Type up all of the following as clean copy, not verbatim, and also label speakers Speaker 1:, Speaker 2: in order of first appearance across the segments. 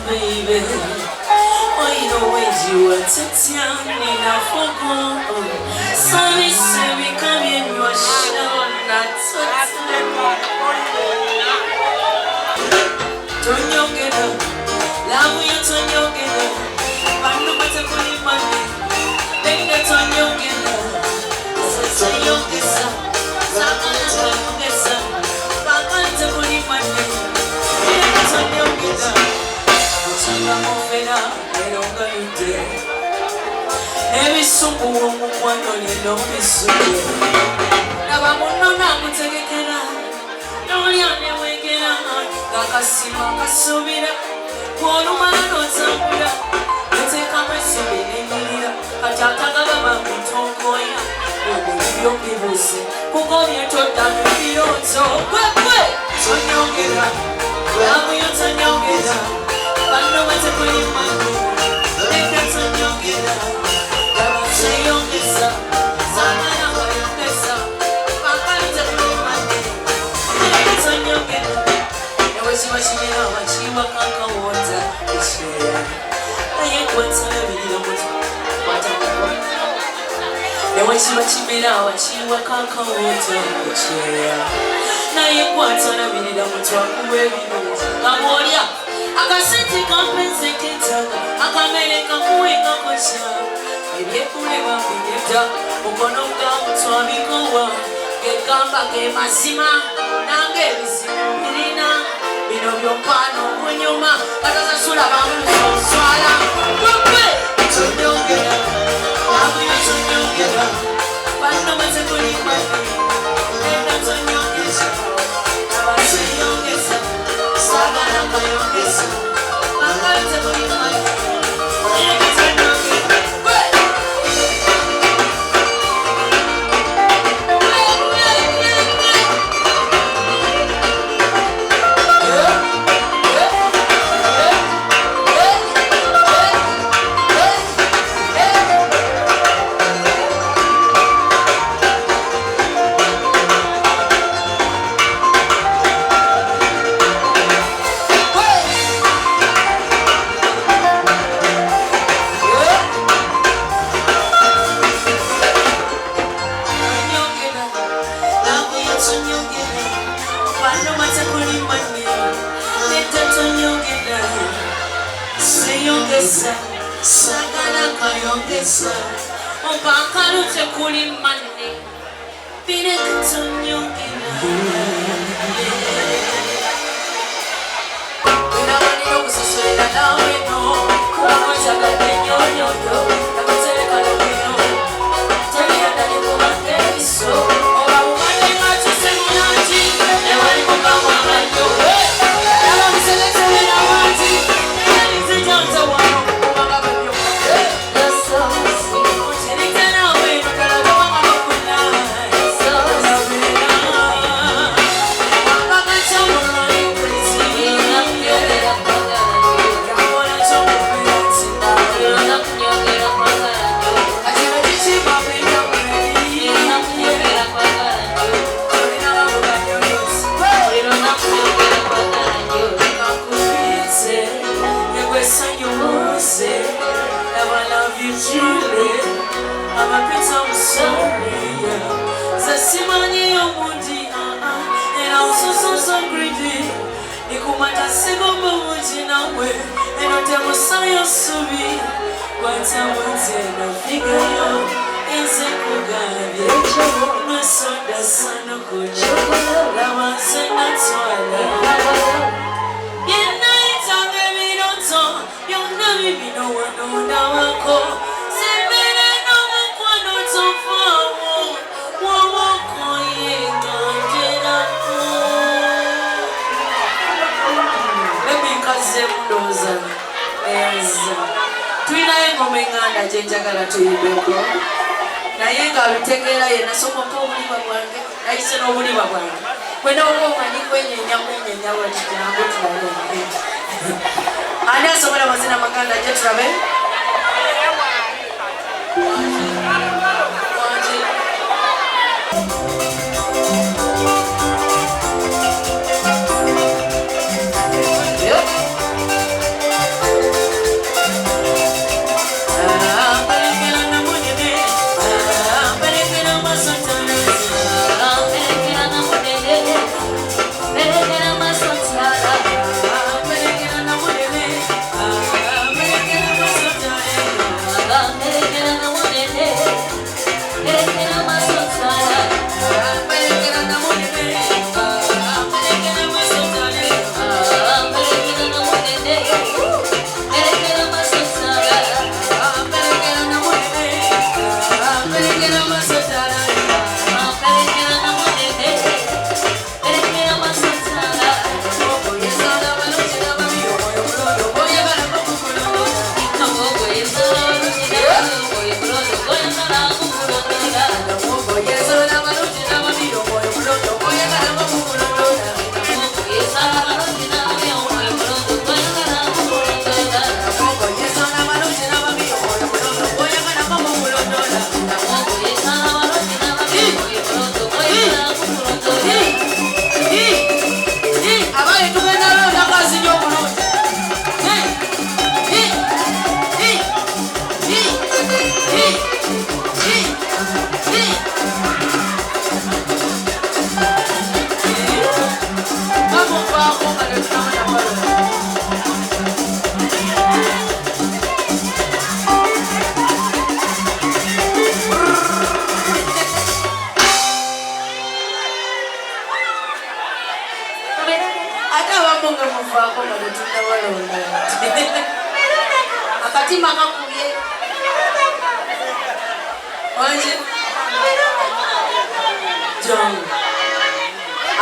Speaker 1: Baby, oh, you know when you were young, in a phone, sorry, say we come in your show, not so. Turn your get up, love you, turn your get up. I'm no matter for the money, then get on your get up. Say your get up, Sakana, get up. Bakanta for the money, then get on your get up. I'm moving up. yongaludde n'ebisumbuwa omukwano lino bisudde laba munno namutegekera n'olya newegera ng'akasima kasuubira bw'olumala n'otambula neteekamu essubi n'emirira kati atagaba bamutongoya ebyo bibuze kugobye toddamu ebirooto gwegwe tonyongera labuyo tonyongera banno batekulimangu leka tonyongera laba teyongeza zaagala bayongeza bakali tekulimange leka tonyongera newekiba kimera wakiwa kakawota ekyeya naye gwatalabirira muto watakubwa newekiba kimera wakiwa kakawota ekyeya naye gwatalabirira muto akuba ebirungi nga bw'olya akasente kampenze k'ettaka akamere kakuwekakosya ebyekule babinyeta mukono gwa mutwabikowa gegamba ge mazima nange ebizibu birina bino byompaana okunyuma katasasula bamulusonswala gwe tonyongera abuyo tonyongera banno batekulimane enda tonyongeza abaseyongeza sagala kayongeza bakali tekulimane enda tonyongera sagala kayongeza ompakalo tekulimane birekatonyongera wenawanira okusosolera nawe no kubamojagadde nyonyondo nakuterekalomino tebiyadalikubange ebiso oba bubadde nga kisemunanti ewali mukamwamanyo abamuseletebera wanti eyalizijanzawa I'm sorry, Sasimani Omundi, and also so greedy. Nikumata Sigobo Mujinawe, and on the Messiah Subi, but I was in a figure is a Kugari, no son, the son of Kuja, Lama Senat Swala. In night, I'm very not so, you'll never be no one, no, now I'll call. Twinaye ngoma enganda gyenjagala tuyimbeko naye nga bitegeera ye nasomoka obuliba bwange nayise n'obuliba bwange kwena oba omanyi kwenyenya wati jangu tulabe ani asobola mazina maganda gye tulabe akatima kakubye wanje jangu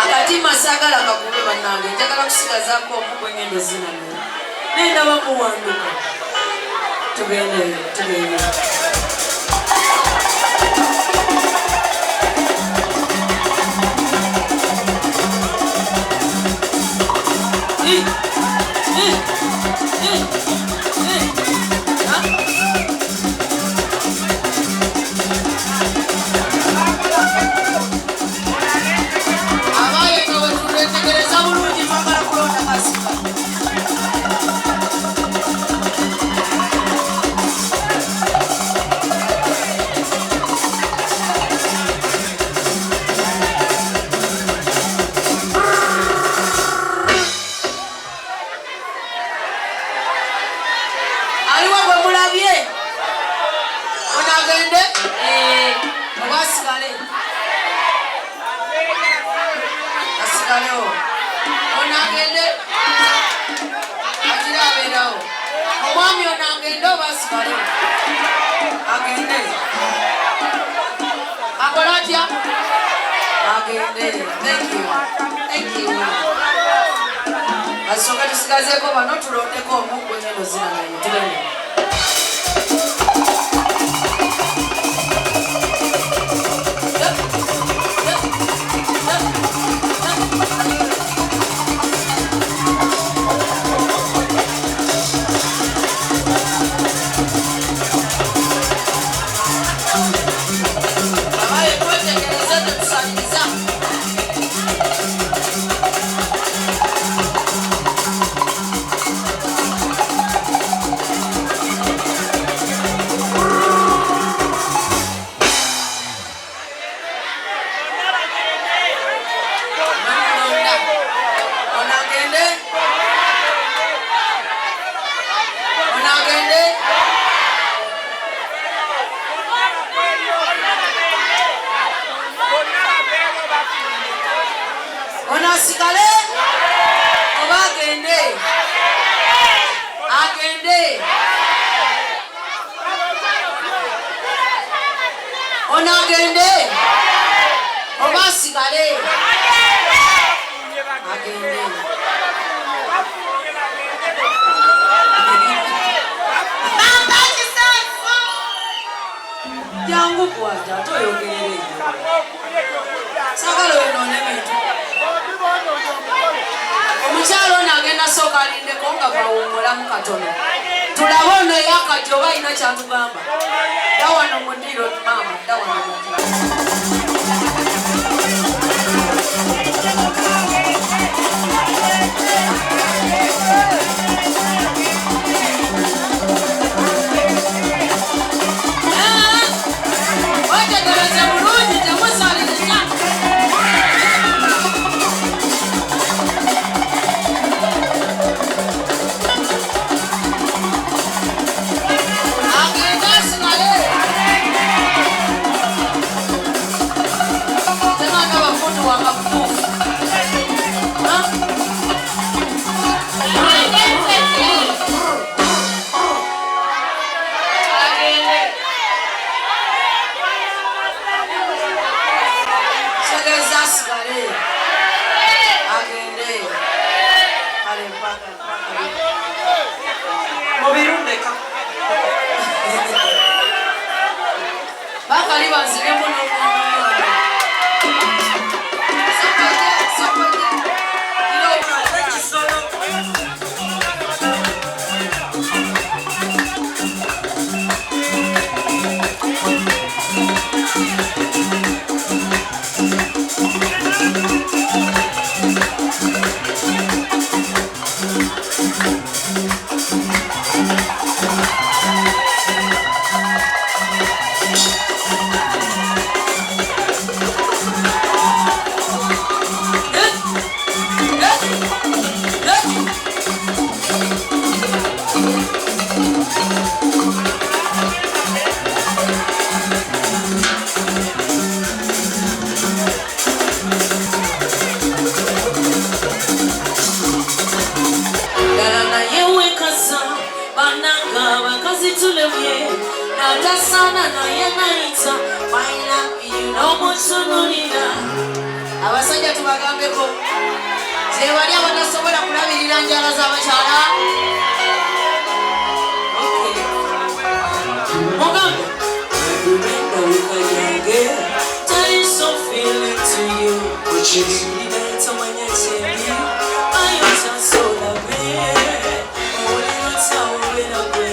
Speaker 1: akatima sagala kakubye bannange njagala kusigazaako omugwe ngendo zina nenda bamuwanduka tugende asonga tusigazeeko bano tulondeko omugwe ngendo zina naye tugende asigale oba agende ono agende oba asigale agende jangu kwata toyogerere sagala wenonemetu omukyalo ono agenda sooka alindeko nga bawummulamu katono tulabe ono eyakajja oba alina kyatugamba dawano mudiro mama dawano mudiro bakali banziremu wakazi tulemye nata sana naye nayita maina y'omutunulira abasajja tubagambeko je bali abatasobola kulabirira njala z'abakyala mugambe Brenda wikayange there is some feeling to you tamanya chebi ayota sola be olirota obera gwe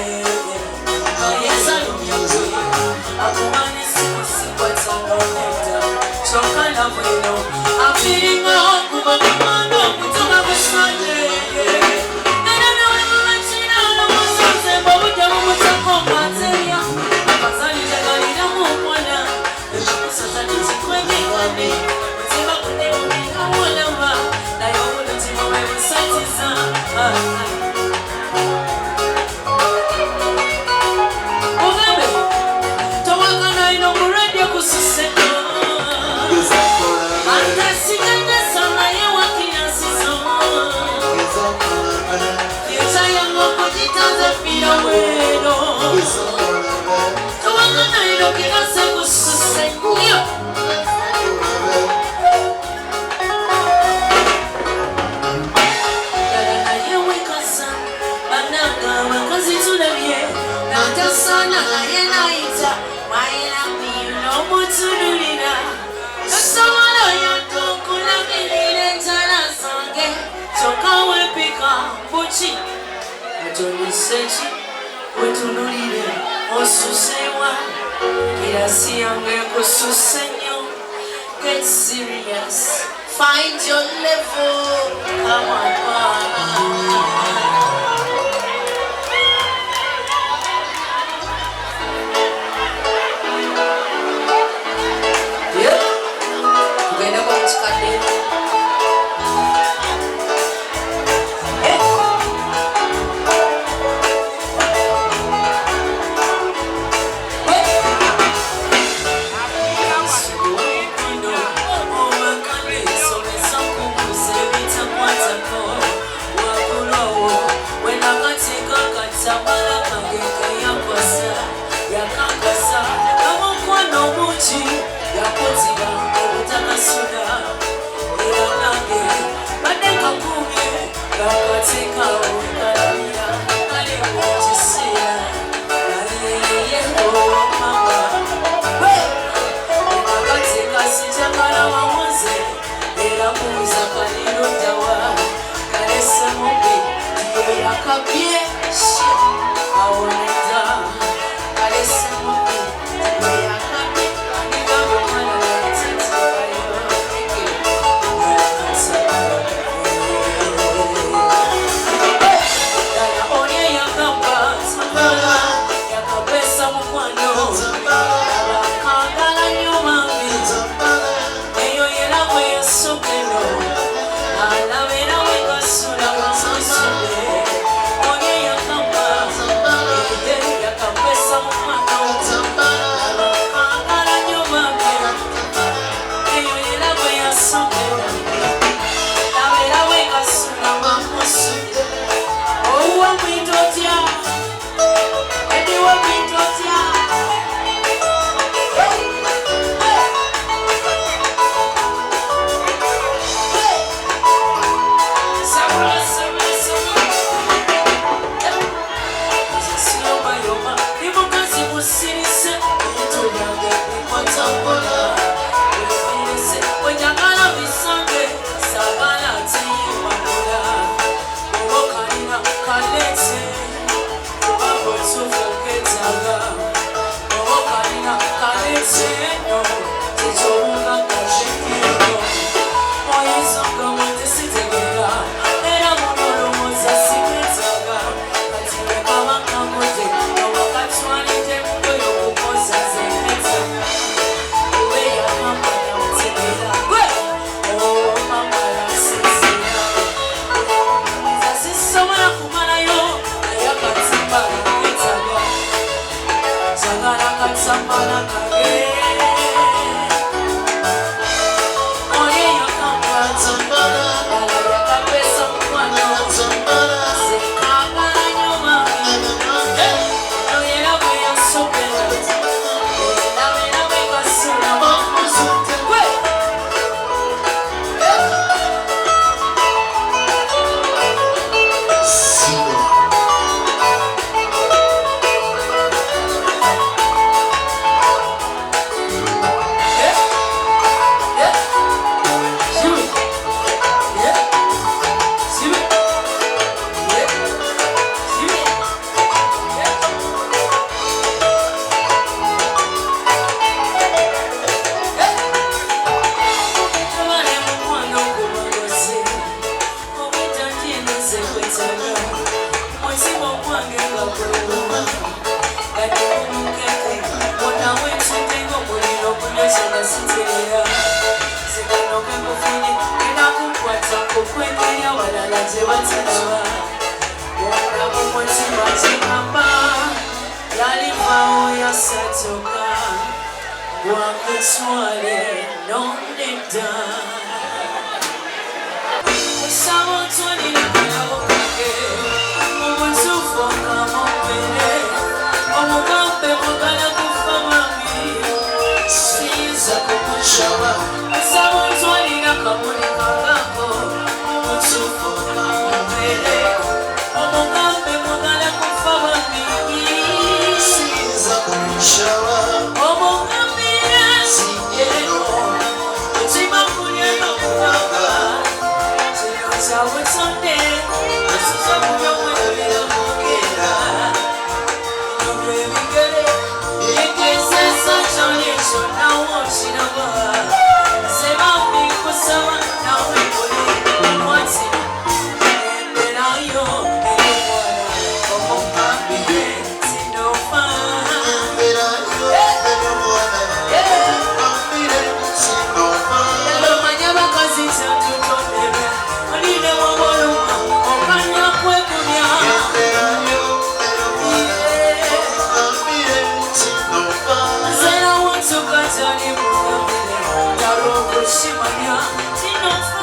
Speaker 1: ayeza lumyazo akumane sikwata noneta chokala bwino I'm feeling wrong kuba kumano kutoka kusanye nana wachina na musoze babuja mumutako materia akazali jagalira mumwana sasa nichikwenge ngane mutima kune awolama nayo mutima wewe satiza Mugambe towakana ino muradio kususeko Antasiganya sana yewa kiasizo Kiucha yango kujitaze pira weno Towakana ino kinase kususeko Yalana yewe kasa Bananga wakazi tunabye Nanta sana yena ita Maila miyo mutululina Someone yoto kuna milile jana sange Choka wepika buchi Atoni sechi Wetunulile osusewa Kirasi yange kususenyo Get serious Find your level Come on, siteya sekano kwekufini enakukwata kukwengeri awalala gye batalaba wona mu mutima kigamba yalivaawo yasatoka wakutwale nonedda osaba otwalira kalabo kake omutuufu okamumere omugambe mugala kufa mami siyinza kumushaba osaba otwalira kamuli kangako omutuufu okamumere omugambe mugala kufa mami siyinza kumushaba omugambira siyeno otima kulyeno kubanga kino kyawe sonde asuza kubyomwebera mugenda nobwebigere ekesesa kyali ekyo nawo kiraba sebambikusaba nawe kole mwati enderayo erewala omugambire sinofa yalomanya bakazi kyatutondera olire wobuluma okanya kwegumya zera wotukatali mugambire yalwokushimanya kinofa